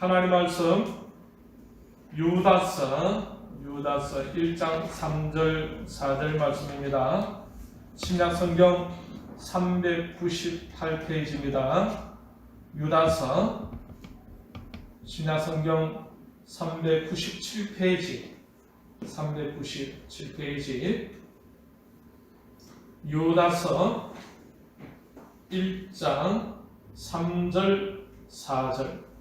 하나님 말씀 유다서 1장 3절 4절 말씀입니다. 신약성경 398페이지입니다. 유다서 신약성경 397페이지 유다서 1장 3절 4절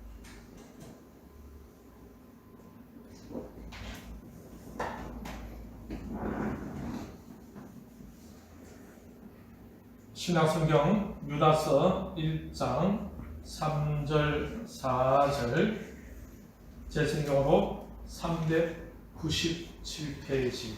신약성경 유다서 1장 3절 4절 제 성경으로 397페이지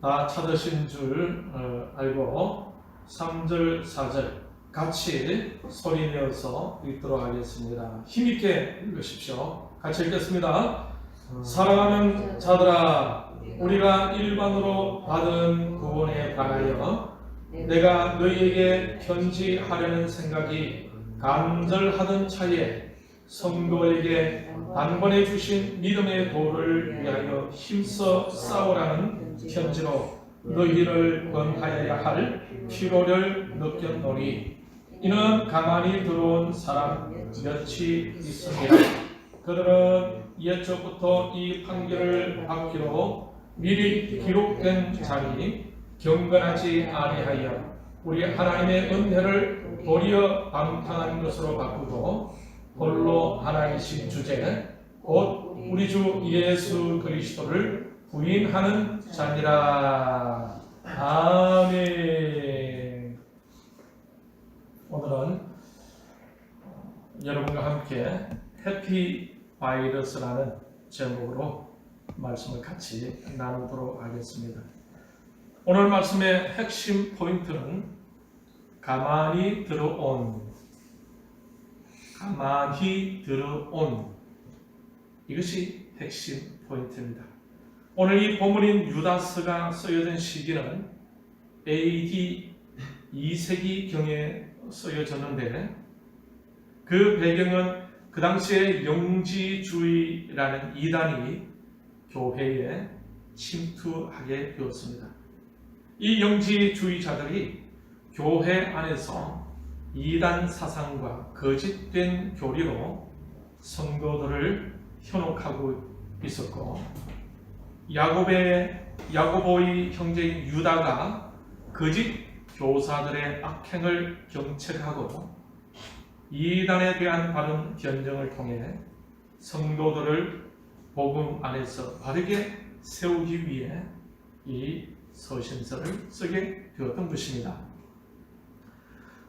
다 찾으신 줄 알고 3절 4절 같이 소리내어서 읽도록 하겠습니다. 힘있게 읽으십시오. 같이 읽겠습니다. 사랑하는 자들아, 우리가 일반으로 받은 구원에 관하여 내가 너희에게 편지하려는 생각이 간절하던 차에 성도에게 단번에 주신 믿음의 도를 위하여 힘써 싸우라는 편지로 너희를 권하여야 할 필요를 느꼈노니 이는 가만히 들어온 사람 몇이 있습니다. 그들은 옛적부터 이 판결을 받기로 미리 기록된 자니 경건하지 아니하여 우리 하나님의 은혜를 도리어 방탕한 것으로 바꾸고 홀로 하나이신 주제 곧 우리 주 예수 그리스도를 부인하는 자니라. 아멘. 오늘은 여러분과 함께 해피 바이러스라는 제목으로 말씀을 같이 나누도록 하겠습니다. 오늘 말씀의 핵심 포인트는 가만히 들어온 이것이 핵심 포인트입니다. 오늘 이 본문인 유다서가 쓰여진 시기는 AD 2세기경에 쓰여졌는데 그 배경은 그 당시에 영지주의라는 이단이 교회에 침투하게 되었습니다. 이 영지주의자들이 교회 안에서 이단 사상과 거짓된 교리로 성도들을 현혹하고 있었고 야고보의 형제인 유다가 거짓 교사들의 악행을 경책하고 이단에 대한 바른 변정을 통해 성도들을 복음 안에서 바르게 세우기 위해 이 서신서를 쓰게 되었던 것입니다.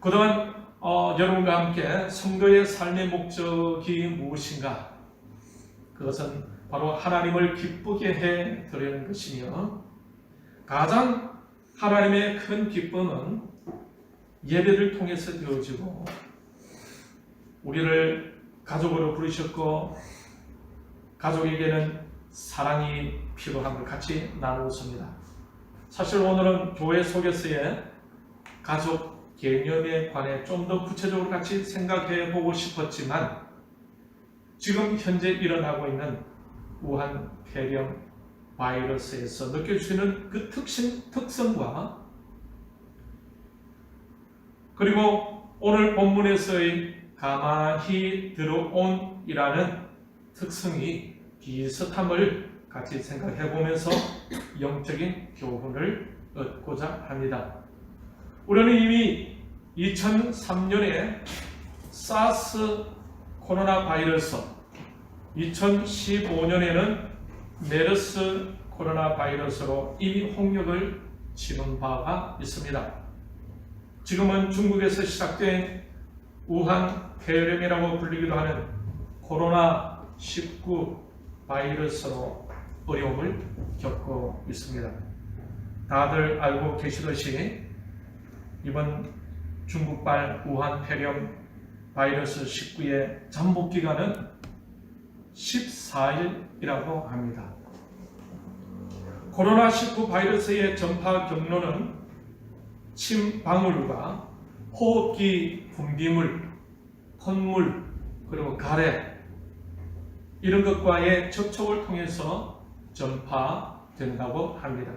그동안 여러분과 함께 성도의 삶의 목적이 무엇인가? 그것은 바로 하나님을 기쁘게 해 드리는 것이며 가장 하나님의 큰 기쁨은 예배를 통해서 되어지고 우리를 가족으로 부르셨고 가족에게는 사랑이 필요한 걸 같이 나누었습니다. 사실 오늘은 교회 속에서의 가족 개념에 관해 좀 더 구체적으로 같이 생각해 보고 싶었지만 지금 현재 일어나고 있는 우한 폐렴 바이러스에서 느낄 수 있는 그 특성과 그리고 오늘 본문에서의 가만히 들어온 이라는 특성이 비슷함을 같이 생각해 보면서 영적인 교훈을 얻고자 합니다. 우리는 이미 2003년에 사스 코로나 바이러스, 2015년에는 메르스 코로나 바이러스로 이미 홍역을 치른 바가 있습니다. 지금은 중국에서 시작된 우한 폐렴이라고 불리기도 하는 코로나19 바이러스로 어려움을 겪고 있습니다. 다들 알고 계시듯이 이번 중국발 우한 폐렴 바이러스 19의 잠복 기간은 14일이라고 합니다. 코로나19 바이러스의 전파 경로는 침 방울과 호흡기 분비물, 콧물, 그리고 가래 이런 것과의 접촉을 통해서 전파된다고 합니다.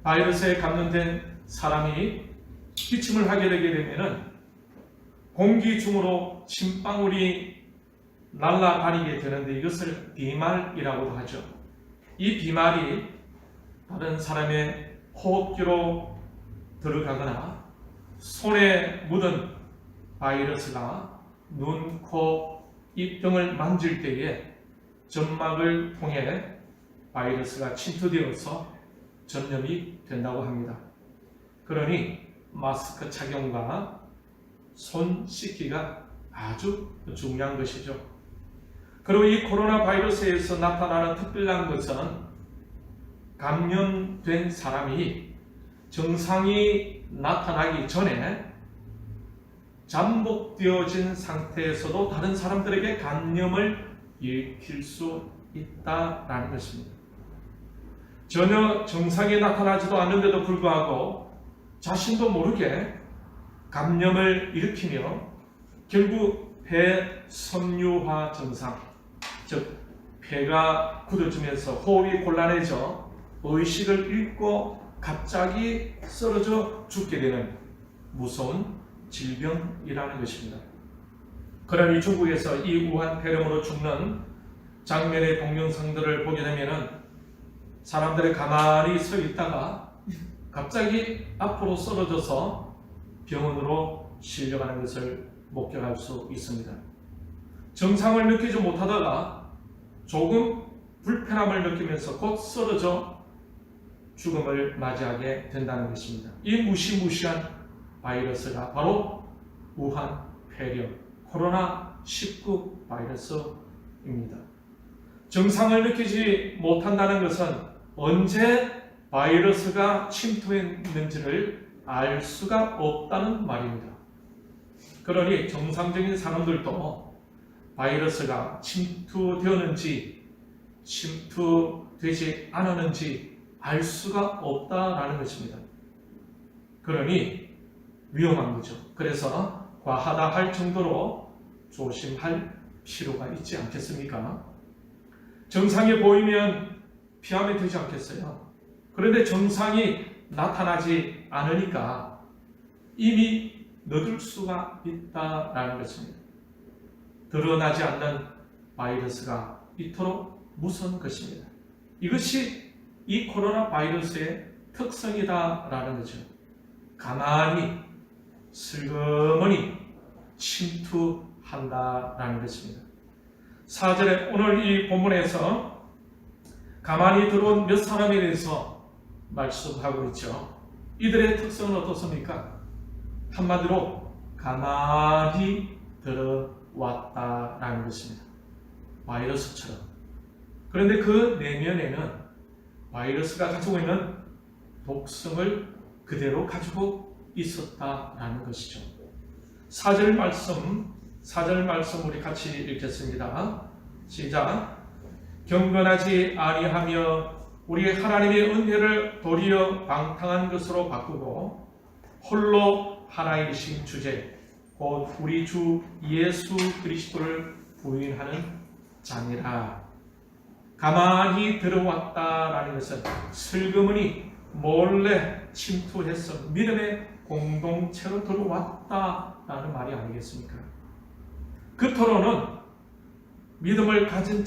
바이러스에 감염된 사람이 기침을 하게 되게 되면 공기 중으로 침방울이 날아다니게 되는데 이것을 비말이라고도 하죠. 이 비말이 다른 사람의 호흡기로 들어가거나 손에 묻은 바이러스가 눈, 코, 입 등을 만질 때에 점막을 통해 바이러스가 침투되어서 전염이 된다고 합니다. 그러니 마스크 착용과 손 씻기가 아주 중요한 것이죠. 그리고 이 코로나 바이러스에서 나타나는 특별한 것은 감염된 사람이 증상이 나타나기 전에 잠복되어진 상태에서도 다른 사람들에게 감염을 일으킬 수 있다라는 것입니다. 전혀 증상이 나타나지도 않는데도 불구하고 자신도 모르게 감염을 일으키며 결국 폐섬유화 증상, 즉 폐가 굳어지면서 호흡이 곤란해져 의식을 잃고 갑자기 쓰러져 죽게 되는 무서운 질병이라는 것입니다. 그러니 중국에서 이 우한 폐렴으로 죽는 장면의 동영상들을 보게 되면 사람들이 가만히 서 있다가 갑자기 앞으로 쓰러져서 병원으로 실려가는 것을 목격할 수 있습니다. 증상을 느끼지 못하다가 조금 불편함을 느끼면서 곧 쓰러져 죽음을 맞이하게 된다는 것입니다. 이 무시무시한 바이러스가 바로 우한 폐렴, 코로나19 바이러스입니다. 증상을 느끼지 못한다는 것은 언제 바이러스가 침투했는지를 알 수가 없다는 말입니다. 그러니 정상적인 사람들도 바이러스가 침투되었는지 침투되지 않았는지 알 수가 없다라는 것입니다. 그러니 위험한 거죠. 그래서 과하다 할 정도로 조심할 필요가 있지 않겠습니까? 증상이 보이면 피하면 되지 않겠어요? 그런데 증상이 나타나지 않으니까 이미 늦을 수가 있다라는 것입니다. 드러나지 않는 바이러스가 이토록 무서운 것입니다. 이것이 이 코로나 바이러스의 특성이다라는 거죠. 가만히 슬그머니 침투한다라는 것입니다. 4절에 오늘 이 본문에서 가만히 들어온 몇 사람에 대해서 말씀하고 있죠. 이들의 특성은 어떻습니까? 한마디로 가만히 들어왔다라는 것입니다. 바이러스처럼. 그런데 그 내면에는 바이러스가 가지고 있는 독성을 그대로 가지고 있었다라는 것이죠. 4절 말씀 우리 같이 읽겠습니다. 시작. 경건하지 아니하며 우리 하나님의 은혜를 도리어 방탕한 것으로 바꾸고 홀로 하나이신 주제 곧 우리 주 예수 그리스도를 부인하는 자니라. 가만히 들어왔다라는 것은 슬그머니 몰래 침투해서 믿음의 공동체로 들어왔다라는 말이 아니겠습니까? 겉으로는 믿음을 가진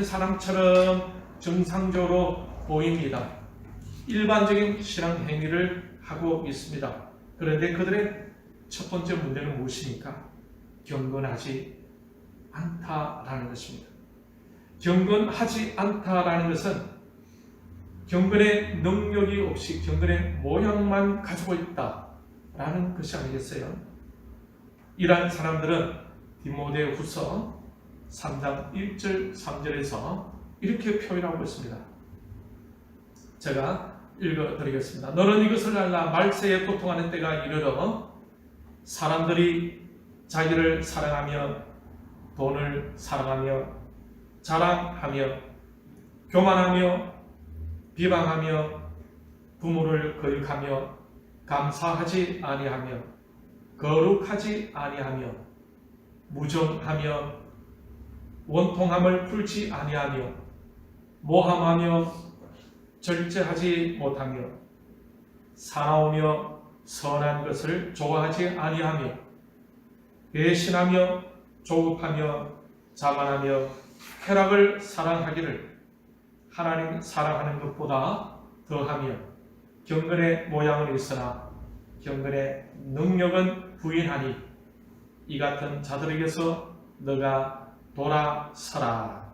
사람처럼 정상적으로 보입니다. 일반적인 신앙 행위를 하고 있습니다. 그런데 그들의 첫 번째 문제는 무엇입니까? 경건하지 않다라는 것입니다. 경건하지 않다라는 것은 경건의 능력이 없이 경건의 모양만 가지고 있다라는 것이 아니겠어요? 이러한 사람들은 디모데후서 3장 1절 3절에서 이렇게 표현하고 있습니다. 제가 읽어드리겠습니다. 너는 이것을 알라. 말세에 고통하는 때가 이르러 사람들이 자기를 사랑하며 돈을 사랑하며 자랑하며 교만하며 비방하며 부모를 거역하며 감사하지 아니하며 거룩하지 아니하며 무정하며 원통함을 풀지 아니하며 모함하며 절제하지 못하며 사나우며 선한 것을 좋아하지 아니하며 배신하며 조급하며 자만하며 쾌락을 사랑하기를 하나님 사랑하는 것보다 더하며 경건의 모양은 있으나 경건의 능력은 부인하니 이 같은 자들에게서 너가 돌아서라.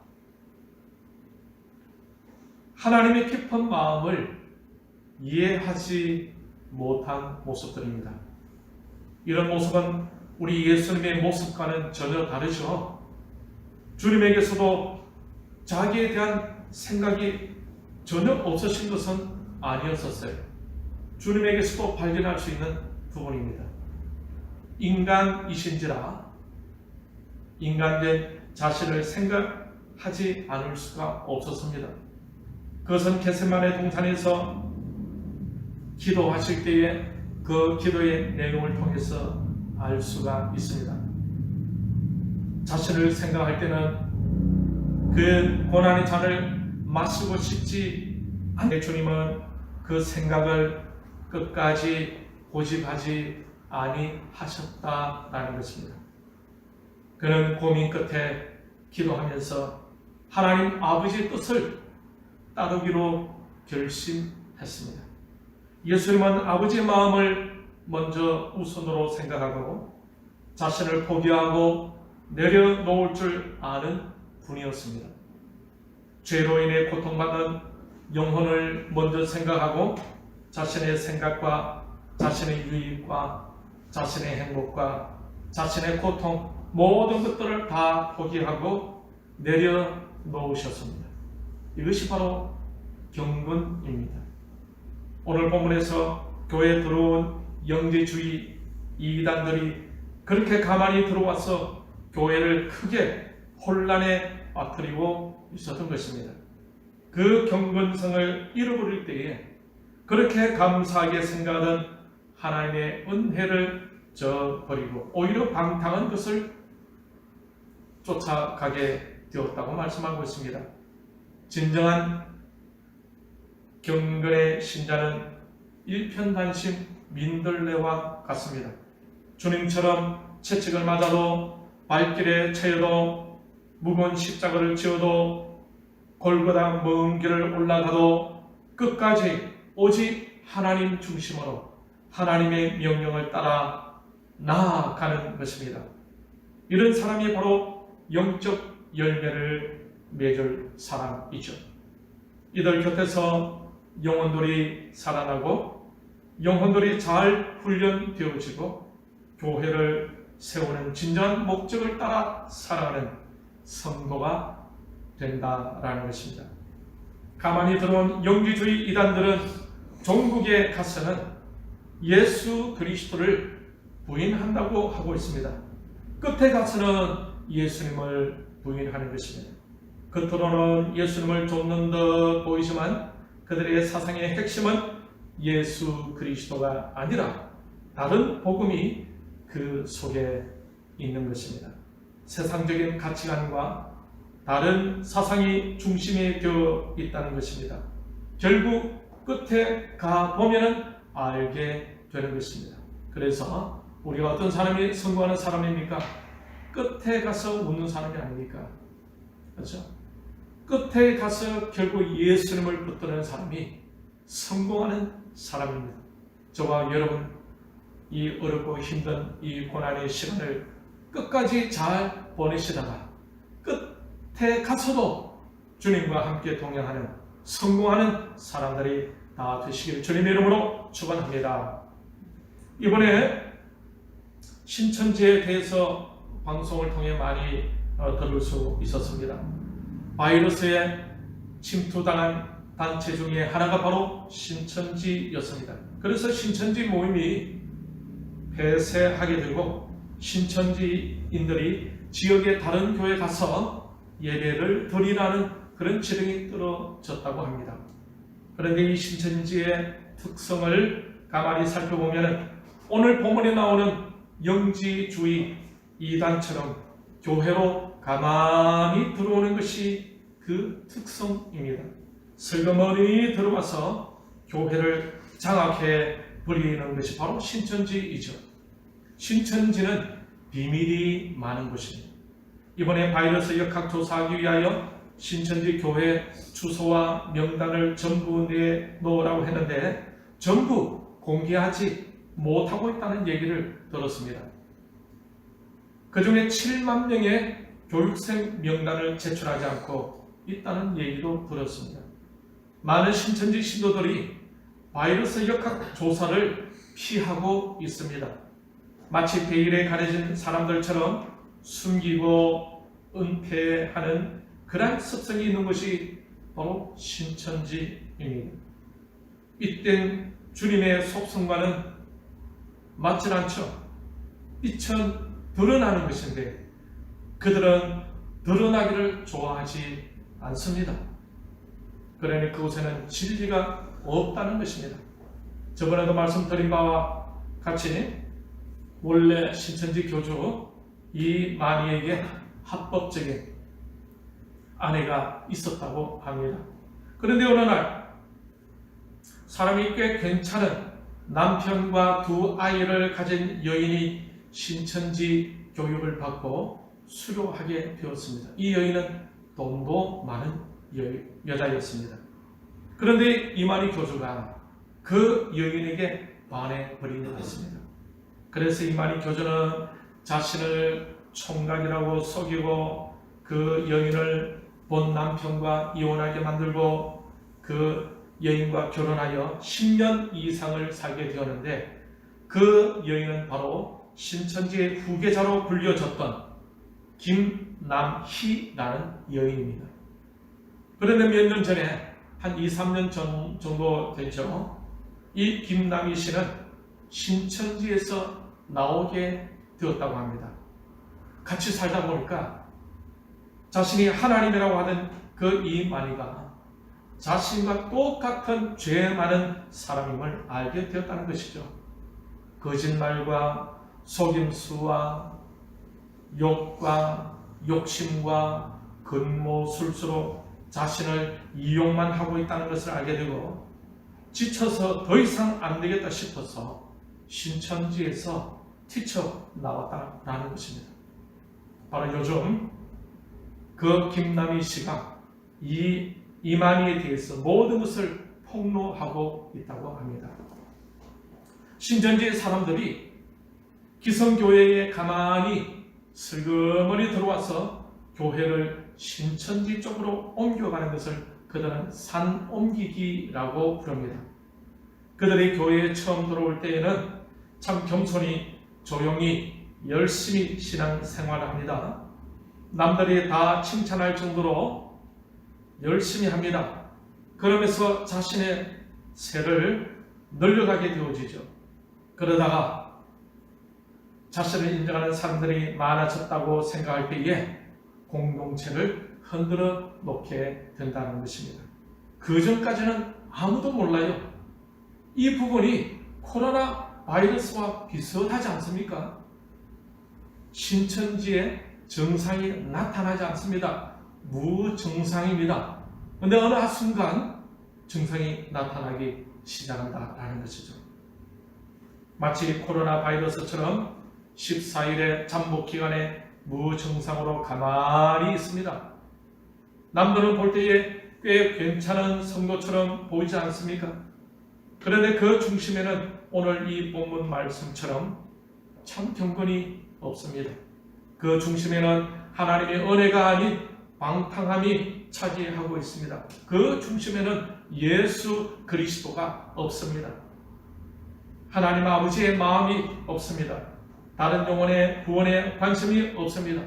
하나님의 깊은 마음을 이해하지 못한 모습들입니다. 이런 모습은 우리 예수님의 모습과는 전혀 다르죠. 주님에게서도 자기에 대한 생각이 전혀 없으신 것은 아니었었어요. 주님에게서도 발견할 수 있는 부분입니다. 인간이신지라 인간된 자신을 생각하지 않을 수가 없었습니다. 그것은 겟세마네 동산에서 기도하실 때에 그 기도의 내용을 통해서 알 수가 있습니다. 자신을 생각할 때는 그 고난의 잔을 마시고 싶지 않게 주님은 그 생각을 끝까지 고집하지 아니하셨다라는 것입니다. 그는 고민 끝에 기도하면서 하나님 아버지의 뜻을 따르기로 결심했습니다. 예수님은 아버지의 마음을 먼저 우선으로 생각하고 자신을 포기하고 내려놓을 줄 아는 분이었습니다. 죄로 인해 고통받는 영혼을 먼저 생각하고 자신의 생각과 자신의 유익과 자신의 행복과 자신의 고통 모든 것들을 다 포기하고 내려놓으셨습니다. 이것이 바로 경건입니다. 오늘 본문에서 교회에 들어온 영지주의 이단들이 그렇게 가만히 들어와서 교회를 크게 혼란에 빠뜨리고 있었던 것입니다. 그 경건성을 잃어버릴 때에 그렇게 감사하게 생각하던 하나님의 은혜를 저버리고 오히려 방탕한 것을 쫓아가게 되었다고 말씀하고 있습니다. 진정한 경건의 신자는 일편단심 민들레와 같습니다. 주님처럼 채찍을 맞아도 발길에 채여도 무거운 십자가를 지어도 골고다 먼 길을 올라가도 끝까지 오직 하나님 중심으로 하나님의 명령을 따라 나아가는 것입니다. 이런 사람이 바로 영적 열매를 맺을 사람이죠. 이들 곁에서 영혼들이 살아나고 영혼들이 잘 훈련되어지고 교회를 세우는 진정한 목적을 따라 살아가는 성도가 된다라는 것입니다. 가만히 들어온 영지주의 이단들은 종국에 가서는 예수 그리스도를 부인한다고 하고 있습니다. 끝에 가서는 예수님을 부인하는 것입니다. 겉으로는 예수님을 쫓는 듯 보이지만 그들의 사상의 핵심은 예수 그리스도가 아니라 다른 복음이 그 속에 있는 것입니다. 세상적인 가치관과 다른 사상이 중심이 되어 있다는 것입니다. 결국 끝에 가보면 알게 되는 것입니다. 그래서 우리가 어떤 사람이 성공하는 사람입니까? 끝에 가서 웃는 사람이 아닙니까? 그렇죠? 끝에 가서 결국 예수님을 붙드는 사람이 성공하는 사람입니다. 저와 여러분 이 어렵고 힘든 이 고난의 시간을 끝까지 잘 보내시다가 끝에 가서도 주님과 함께 동행하는 성공하는 사람들이 다 되시기를 주님의 이름으로 축원합니다. 이번에 신천지에 대해서 방송을 통해 많이 들을 수 있었습니다. 바이러스에 침투당한 단체 중에 하나가 바로 신천지였습니다. 그래서 신천지 모임이 폐쇄하게 되고 신천지인들이 지역의 다른 교회에 가서 예배를 드리라는 그런 지령이 떨어졌다고 합니다. 그런데 이 신천지의 특성을 가만히 살펴보면 오늘 본문에 나오는 영지주의 이단처럼 교회로 가만히 들어오는 것이 그 특성입니다. 슬그머니 들어와서 교회를 장악해 버리는 것이 바로 신천지이죠. 신천지는 비밀이 많은 곳입니다. 이번에 바이러스 역학조사하기 위하여 신천지 교회 주소와 명단을 전부 내놓으라고 했는데 전부 공개하지 못하고 있다는 얘기를 들었습니다. 그 중에 7만 명의 교육생 명단을 제출하지 않고 있다는 얘기도 들었습니다. 많은 신천지 신도들이 바이러스 역학 조사를 피하고 있습니다. 마치 베일에 가려진 사람들처럼 숨기고 은폐하는 그런 습성이 있는 것이 바로 신천지입니다. 이땐 주님의 속성과는 맞질 않죠. 빛은 드러나는 것인데 그들은 드러나기를 좋아하지 않습니다. 그러니 그곳에는 진리가 없다는 것입니다. 저번에도 말씀드린 바와 같이 원래 신천지 교주 이만희에게 합법적인 아내가 있었다고 합니다. 그런데 어느 날 사람이 꽤 괜찮은 남편과 두 아이를 가진 여인이 신천지 교육을 받고 수료하게 되었습니다. 이 여인은 돈도 많은 여자였습니다. 그런데 이만희 교주가 그 여인에게 반해버린 것입니다. 그래서 이만희 교주는 자신을 총각이라고 속이고 그 여인을 본 남편과 이혼하게 만들고 그 여인과 결혼하여 10년 이상을 살게 되었는데 그 여인은 바로 신천지의 후계자로 불려졌던 김남희라는 여인입니다. 그런데 몇 년 전에 한 2, 3년 정도 됐죠. 이 김남희 씨는 신천지에서 나오게 되었다고 합니다. 같이 살다 보니까 자신이 하나님이라고 하던 그 이만희가 자신과 똑같은 죄 많은 사람임을 알게 되었다는 것이죠. 거짓말과 속임수와 욕과 욕심과 근모술수로 자신을 이용만 하고 있다는 것을 알게 되고 지쳐서 더 이상 안 되겠다 싶어서 신천지에서 뛰쳐나왔다는 것입니다. 바로 요즘 그 김남희 씨가 이 이만희에 대해서 모든 것을 폭로하고 있다고 합니다. 신천지 사람들이 기성교회에 가만히 슬그머니 들어와서 교회를 신천지 쪽으로 옮겨가는 것을 그들은 산옮기기라고 부릅니다. 그들이 교회에 처음 들어올 때에는 참 겸손히 조용히 열심히 신앙생활을 합니다. 남들이 다 칭찬할 정도로 열심히 합니다. 그러면서 자신의 세를 늘려가게 되어지죠. 그러다가 자신을 인정하는 사람들이 많아졌다고 생각할 때에 공동체를 흔들어 놓게 된다는 것입니다. 그 전까지는 아무도 몰라요. 이 부분이 코로나 바이러스와 비슷하지 않습니까? 신천지에 증상이 나타나지 않습니다. 무증상입니다. 그런데 어느 한순간 증상이 나타나기 시작한다라는 것이죠. 마치 코로나 바이러스처럼 14일의 잠복 기간에 무증상으로 가만히 있습니다. 남들은 볼 때에 꽤 괜찮은 성도처럼 보이지 않습니까? 그런데 그 중심에는 오늘 이 본문 말씀처럼 참 경건이 없습니다. 그 중심에는 하나님의 은혜가 아닌 방탕함이 차지하고 있습니다. 그 중심에는 예수 그리스도가 없습니다. 하나님 아버지의 마음이 없습니다. 다른 영혼의 구원에 관심이 없습니다.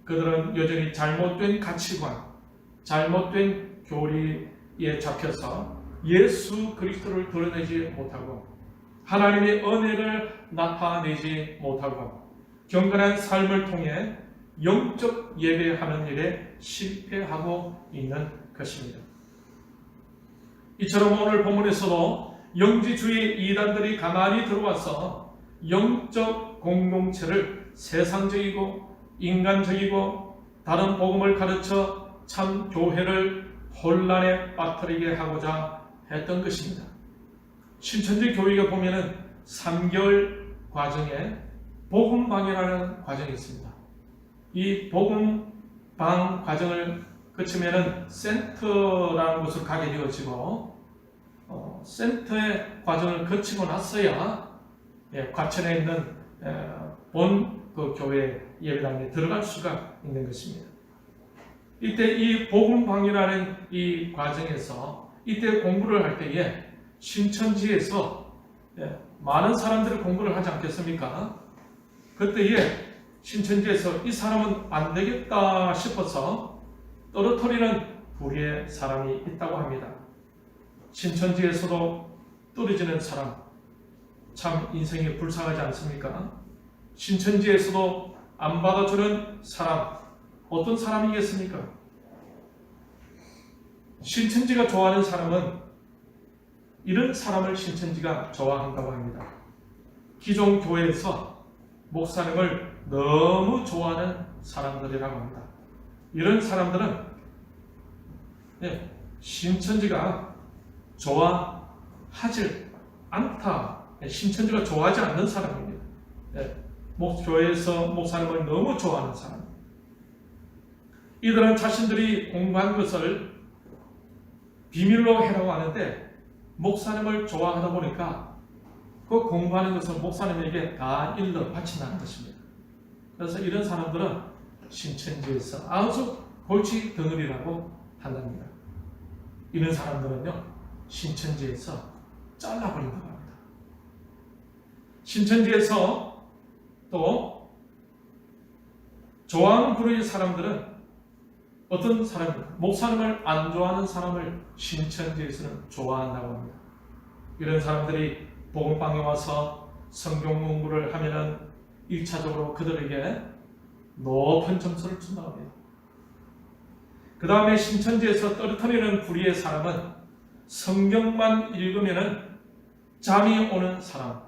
그들은 여전히 잘못된 가치관, 잘못된 교리에 잡혀서 예수 그리스도를 드러내지 못하고 하나님의 은혜를 나타내지 못하고 경건한 삶을 통해 영적 예배하는 일에 실패하고 있는 것입니다. 이처럼 오늘 본문에서도 영지주의 이단들이 가만히 들어와서 영적 공동체를 세상적이고 인간적이고 다른 복음을 가르쳐 참 교회를 혼란에 빠뜨리게 하고자 했던 것입니다. 신천지 교회가 보면은 3개월 과정에 복음방이라는 과정이 있습니다. 이 복음방 과정을 거치면은 센터라는 곳을 가게 되어지고 센터의 과정을 거치고 났어야 과천에 있는 본 그 교회 예배당에 들어갈 수가 있는 것입니다. 이때 이 복음방이라는 이 과정에서 이때 공부를 할 때에 신천지에서 많은 사람들이 공부를 하지 않겠습니까? 그때에 신천지에서 이 사람은 안 되겠다 싶어서 떨어뜨리는 불의의 사람이 있다고 합니다. 신천지에서도 떨어지는 사람, 참 인생이 불쌍하지 않습니까? 신천지에서도 안 받아주는 사람, 어떤 사람이겠습니까? 신천지가 좋아하는 사람은 이런 사람을 신천지가 좋아한다고 합니다. 기존 교회에서 목사님을 너무 좋아하는 사람들이라고 합니다. 이런 사람들은 신천지가 좋아하지 않다. 신천지가 좋아하지 않는 사람입니다. 교회에서 목사님을 너무 좋아하는 사람. 이들은 자신들이 공부한 것을 비밀로 해라고 하는데 목사님을 좋아하다 보니까 그 공부하는 것을 목사님에게 다 일러 바친다는 것입니다. 그래서 이런 사람들은 신천지에서 아주 골치 덩어리라고 한답니다. 이런 사람들은요, 신천지에서 잘라버린다고 합니다. 신천지에서 또 좋아하는 부류의 사람들은 어떤 사람입니까? 목사님을 안 좋아하는 사람을 신천지에서는 좋아한다고 합니다. 이런 사람들이 복음방에 와서 성경 공부를 하면은 1차적으로 그들에게 높은 점수를 준다고 합니다. 그 다음에 신천지에서 떨어뜨리는 불의의 사람은 성경만 읽으면은 잠이 오는 사람,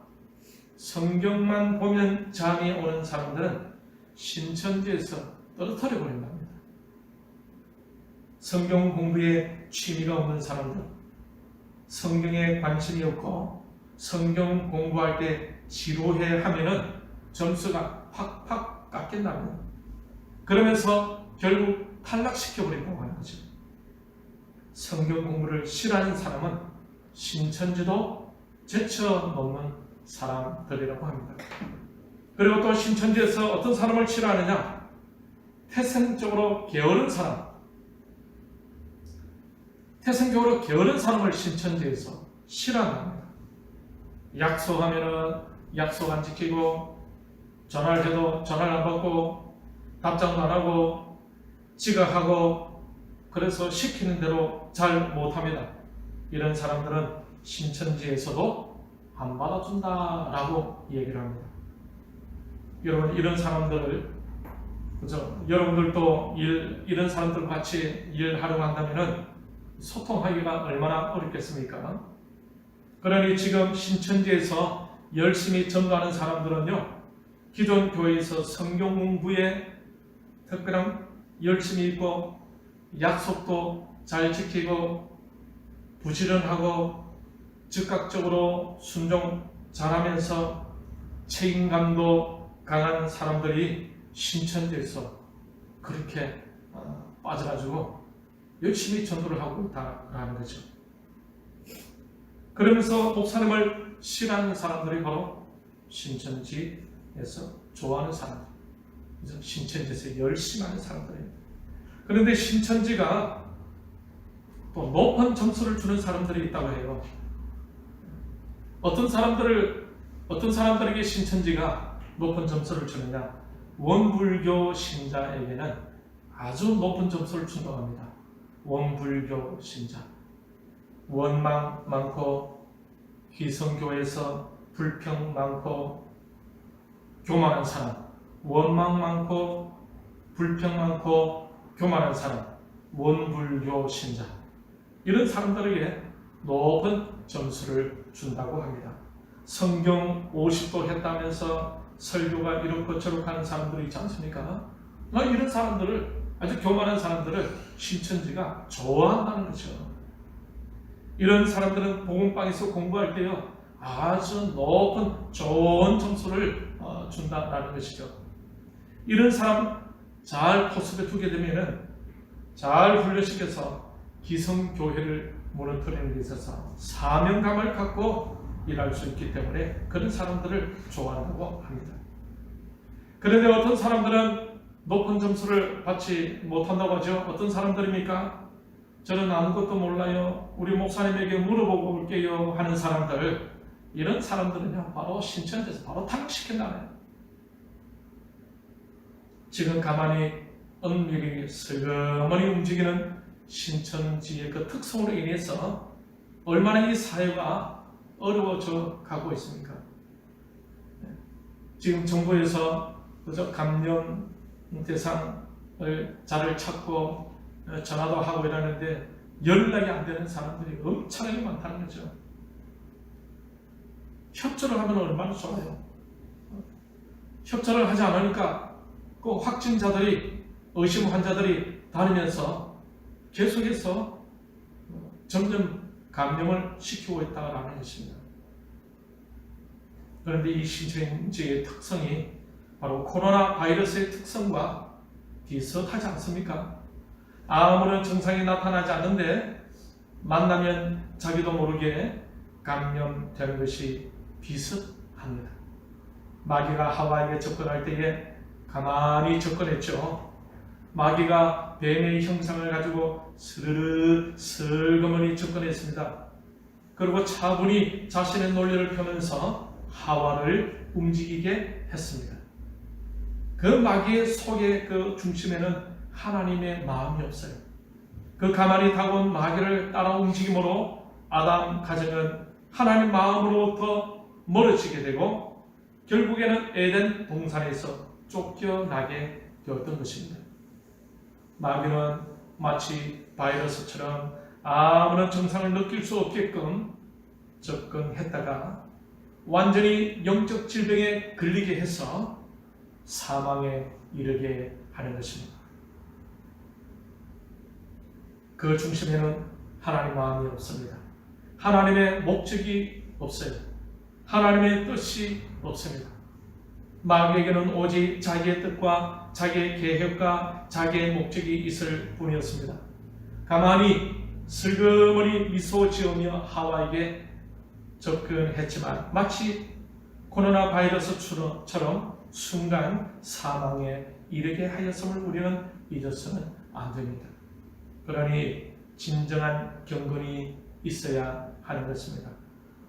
성경만 보면 잠이 오는 사람들은 신천지에서 떨어뜨려 버린답니다. 성경 공부에 취미가 없는 사람들, 성경에 관심이 없고 성경 공부할 때 지루해 하면은 점수가 팍팍 깎인답니다. 그러면서 결국 탈락시켜버린다고 하는 거죠. 성경 공부를 싫어하는 사람은 신천지도 제쳐놓는 사람들이라고 합니다. 그리고 또 신천지에서 어떤 사람을 싫어하느냐? 태생적으로 게으른 사람, 태생적으로 게으른 사람을 신천지에서 싫어합니다. 약속하면은 약속 안 지키고, 전화를 해도 전화를 안 받고, 답장도 안 하고, 지각하고, 그래서 시키는 대로 잘 못합니다. 이런 사람들은 신천지에서도 안 받아준다라고 얘기를 합니다. 여러분, 이런 사람들을, 그죠? 여러분들도 이런 사람들 같이 일하려고 한다면은 소통하기가 얼마나 어렵겠습니까? 그러니 지금 신천지에서 열심히 전도하는 사람들은요, 기존 교회에서 성경 공부에 특별한 열심히 있고, 약속도 잘 지키고, 부지런하고, 즉각적으로 순종 잘하면서 책임감도 강한 사람들이 신천지에서 그렇게 빠져가지고 열심히 전도를 하고 있다는 거죠. 그러면서 목사님을 싫어하는 사람들이 바로 신천지에서 좋아하는 사람들, 신천지에서 열심히 하는 사람들입니다. 그런데 신천지가 또 높은 점수를 주는 사람들이 있다고 해요. 어떤 사람들에게 신천지가 높은 점수를 주느냐? 원불교 신자에게는 아주 높은 점수를 준다고 합니다. 원불교 신자, 원망 많고 기성교에서 불평 많고 교만한 사람, 원망 많고 불평 많고 교만한 사람, 원불교 신자, 이런 사람들에게 높은 점수를 준다고 합니다. 성경 50도 했다면서 설교가 이렇고 저렇고 하는 사람들이 있지 않습니까? 이런 사람들을, 아주 교만한 사람들을 신천지가 좋아한다는 거죠. 이런 사람들은 복음방에서 공부할 때요, 아주 높은 좋은 점수를 준다라는 것이죠. 이런 사람 잘 포섭에 두게 되면은 잘 훈련시켜서 기성교회를 무너뜨리는 데 있어서 사명감을 갖고 일할 수 있기 때문에 그런 사람들을 좋아한다고 합니다. 그런데 어떤 사람들은 높은 점수를 받지 못한다고 하죠. 어떤 사람들입니까? 저는 아무것도 몰라요, 우리 목사님에게 물어보고 올게요 하는 사람들, 이런 사람들은요 바로 신천지에서 바로 탄핵시킨다네요. 지금 가만히 은밀히 슬그머니 움직이는 신천지의 그 특성으로 인해서 얼마나 이 사회가 어려워져 가고 있습니까? 지금 정부에서 그저 감염 대상을 자를 찾고 전화도 하고 이러는데 연락이 안 되는 사람들이 엄청나게 많다는 거죠. 협조를 하면 얼마나 좋아요. 협조를 하지 않으니까 그 확진자들이, 의심 환자들이 다니면서 계속해서 점점 감염을 시키고 있다는 것입니다. 그런데 이 신천지의 특성이 바로 코로나 바이러스의 특성과 비슷하지 않습니까? 아무런 증상이 나타나지 않는데 만나면 자기도 모르게 감염되는 것이 비슷합니다. 마귀가 하와에게 접근할 때에 가만히 접근했죠. 마귀가 뱀의 형상을 가지고 스르르 슬그머니 접근했습니다. 그리고 차분히 자신의 논리를 펴면서 하와를 움직이게 했습니다. 그 마귀의 속의 그 중심에는 하나님의 마음이 없어요. 그 가만히 다가온 마귀를 따라 움직임으로 아담 가정은 하나님 마음으로부터 멀어지게 되고 결국에는 에덴 동산에서 쫓겨나게 되었던 것입니다. 마귀는 마치 바이러스처럼 아무런 증상을 느낄 수 없게끔 접근했다가 완전히 영적 질병에 걸리게 해서 사망에 이르게 하는 것입니다. 그 중심에는 하나님 마음이 없습니다. 하나님의 목적이 없어요. 하나님의 뜻이 없습니다. 마귀에게는 오직 자기의 뜻과 자기의 계획과 자기의 목적이 있을 뿐이었습니다. 가만히 슬그머니 미소 지으며 하와에게 접근했지만 마치 코로나 바이러스처럼 순간 사망에 이르게 하였음을 우리는 잊어서는 안 됩니다. 그러니 진정한 경건이 있어야 하는 것입니다.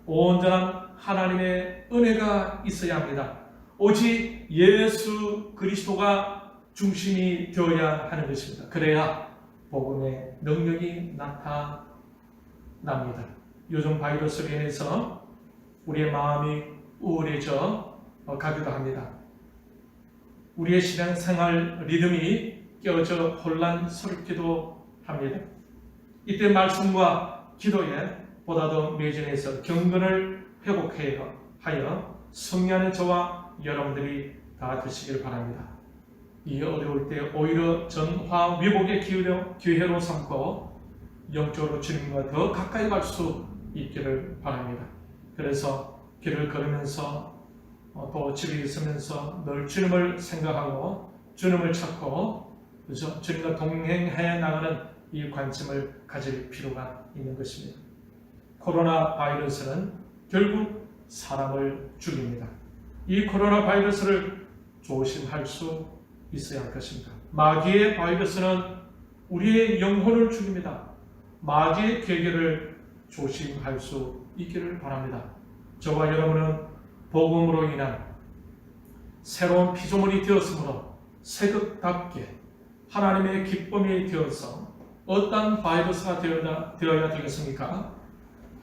온전한 하나님의 은혜가 있어야 합니다. 오직 예수 그리스도가 중심이 되어야 하는 것입니다. 그래야 복음의 능력이 나타납니다. 요즘 바이러스로 인해서 우리의 마음이 우울해져 가기도 합니다. 우리의 신앙생활 리듬이 깨어져 혼란스럽기도 합니다. 이때 말씀과 기도에 보다 더 매진해서 경건을 회복하여 승리하는 저와 여러분들이 다 되시길 바랍니다. 이 어려울 때 오히려 전화 위복의 기회로 삼고 영적으로 주님과 더 가까이 갈 수 있기를 바랍니다. 그래서 길을 걸으면서 또 집에 있으면서 늘 주님을 생각하고 주님을 찾고 그렇죠? 주님과 동행해 나가는 이 관심을 가질 필요가 있는 것입니다. 코로나 바이러스는 결국 사람을 죽입니다. 이 코로나 바이러스를 조심할 수 있어야 할 것입니다. 마귀의 바이러스는 우리의 영혼을 죽입니다. 마귀의 계계를 조심할 수 있기를 바랍니다. 저와 여러분은 복음으로 인한 새로운 피조물이 되었으므로 새것답게 하나님의 기쁨이 되어서 어떤 바이러스가 되어야 되겠습니까?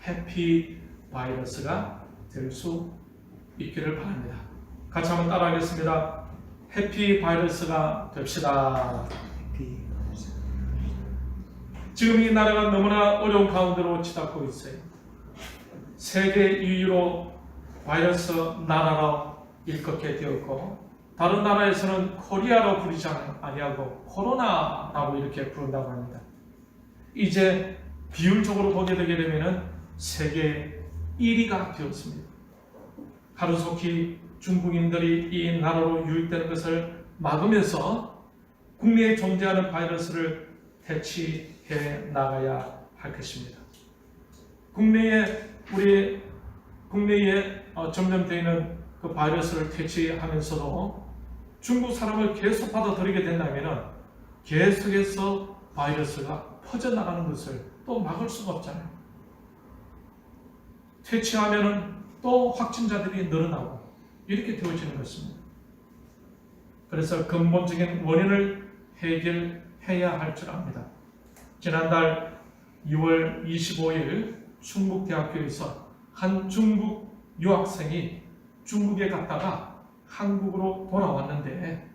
해피 바이러스가 될 수 있기를 바랍니다. 같이 한번 따라하겠습니다. 해피 바이러스가 됩시다. 지금 이 나라가 너무나 어려운 가운데로 치닫고 있어요. 세계 2위로 바이러스 나라로 일컫게 되었고, 다른 나라에서는 코리아로 부르지 아니하고 코로나라고 이렇게 부른다고 합니다. 이제 비율적으로 보게 되게 되면 세계 1위가 되었습니다. 하루속히 중국인들이 이 나라로 유입되는 것을 막으면서 국내에 존재하는 바이러스를 퇴치해 나가야 할 것입니다. 우리 국내에 점령되어 있는 그 바이러스를 퇴치하면서도 중국 사람을 계속 받아들이게 된다면 계속해서 바이러스가 퍼져나가는 것을 또 막을 수가 없잖아요. 퇴치하면 또 확진자들이 늘어나고 이렇게 되어지는 것입니다. 그래서 근본적인 원인을 해결해야 할 줄 압니다. 지난달 2월 25일 충북대학교에서 한 중국 유학생이 중국에 갔다가 한국으로 돌아왔는데,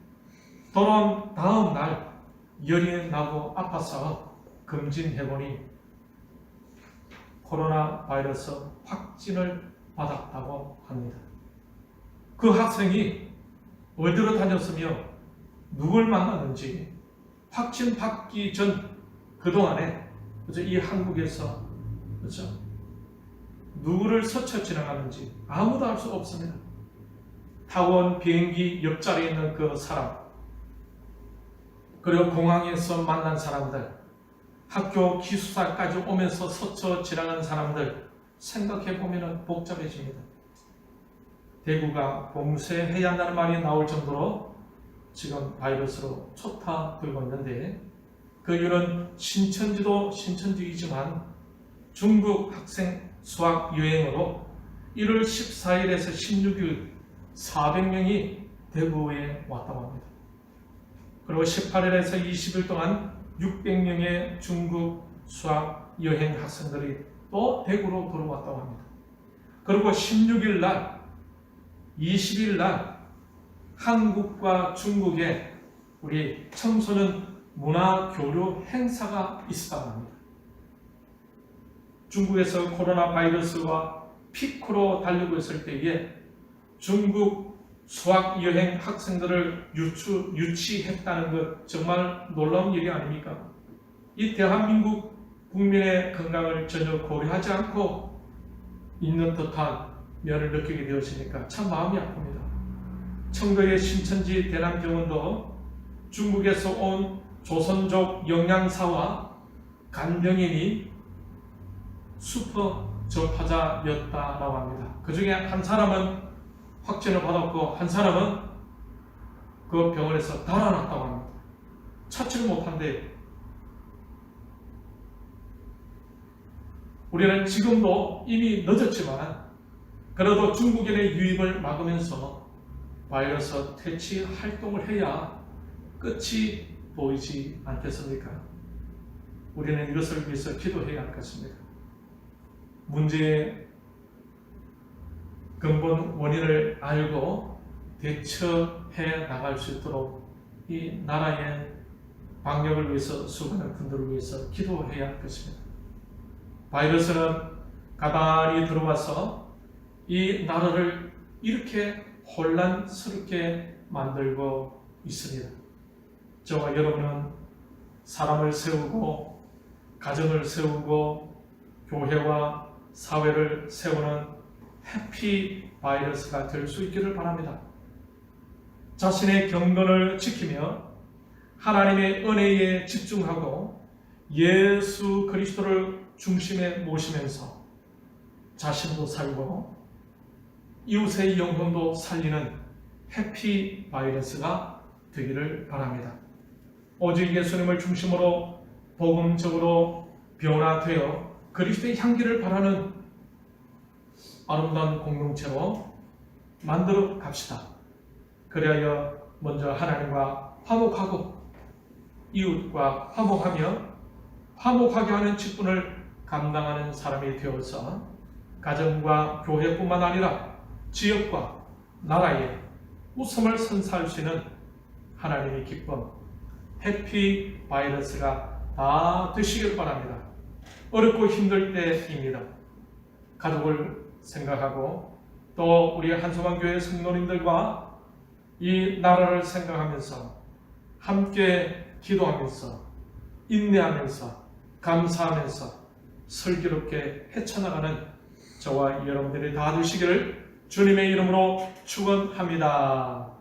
돌아온 다음 날 열이 나고 아파서 검진해보니 코로나 바이러스 확진을 받았다고 합니다. 그 학생이 어디로 다녔으며 누굴 만났는지, 확진 받기 전 그동안에 이 한국에서 누구를 스쳐 지나가는지 아무도 알 수 없습니다. 타고 온 비행기 옆자리에 있는 그 사람, 그리고 공항에서 만난 사람들, 학교 기숙사까지 오면서 스쳐 지나가는 사람들, 생각해보면 복잡해집니다. 대구가 봉쇄해야 한다는 말이 나올 정도로 지금 바이러스로 초타되고 있는데, 그 이유는 신천지도 신천지이지만 중국 학생 수학 여행으로 1월 14일에서 16일 400명이 대구에 왔다고 합니다. 그리고 18일에서 20일 동안 600명의 중국 수학 여행 학생들이 또 대구로 들어왔다고 합니다. 그리고 16일 날, 20일 날 한국과 중국의 우리 청소년 문화교류 행사가 있었다고 합니다. 중국에서 코로나 바이러스가 피크로 달리고 있을 때에 중국 수학 여행 학생들을 유치했다는 것, 정말 놀라운 일이 아닙니까? 이 대한민국 국민의 건강을 전혀 고려하지 않고 있는 듯한 면을 느끼게 되었으니까 참 마음이 아픕니다. 청도의 신천지 대남병원도 중국에서 온 조선족 영양사와 간병인이 슈퍼 전파자였다라고 합니다. 그 중에 한 사람은 확진을 받았고 한 사람은 그 병원에서 달아났다고 합니다. 찾지를 못한데, 우리는 지금도 이미 늦었지만 그래도 중국인의 유입을 막으면서 바이러스 퇴치 활동을 해야 끝이 보이지 않겠습니까? 우리는 이것을 위해서 기도해야 할 것입니다. 문제의 근본 원인을 알고 대처해 나갈 수 있도록 이 나라의 방역을 위해서 수고하는 분들을 위해서 기도해야 할 것입니다. 바이러스는 가만히 들어와서 이 나라를 이렇게 혼란스럽게 만들고 있습니다. 저와 여러분은 사람을 세우고 가정을 세우고 교회와 사회를 세우는 해피 바이러스가 될 수 있기를 바랍니다. 자신의 경건을 지키며 하나님의 은혜에 집중하고 예수 그리스도를 중심에 모시면서 자신도 살고 이웃의 영혼도 살리는 해피 바이러스가 되기를 바랍니다. 오직 예수님을 중심으로 복음적으로 변화되어 그리스도의 향기를 바라는 아름다운 공동체로 만들어 갑시다. 그리하여 먼저 하나님과 화목하고 이웃과 화목하며 화목하게 하는 직분을 감당하는 사람이 되어서 가정과 교회뿐만 아니라 지역과 나라에 웃음을 선사할 수 있는 하나님의 기쁨, 해피 바이러스가 다 되시길 바랍니다. 어렵고 힘들 때입니다. 가족을 생각하고 또 우리 한소방교회 성도님들과 이 나라를 생각하면서 함께 기도하면서 인내하면서 감사하면서 슬기롭게 헤쳐나가는 저와 여러분들이 다 되시기를 주님의 이름으로 축원합니다.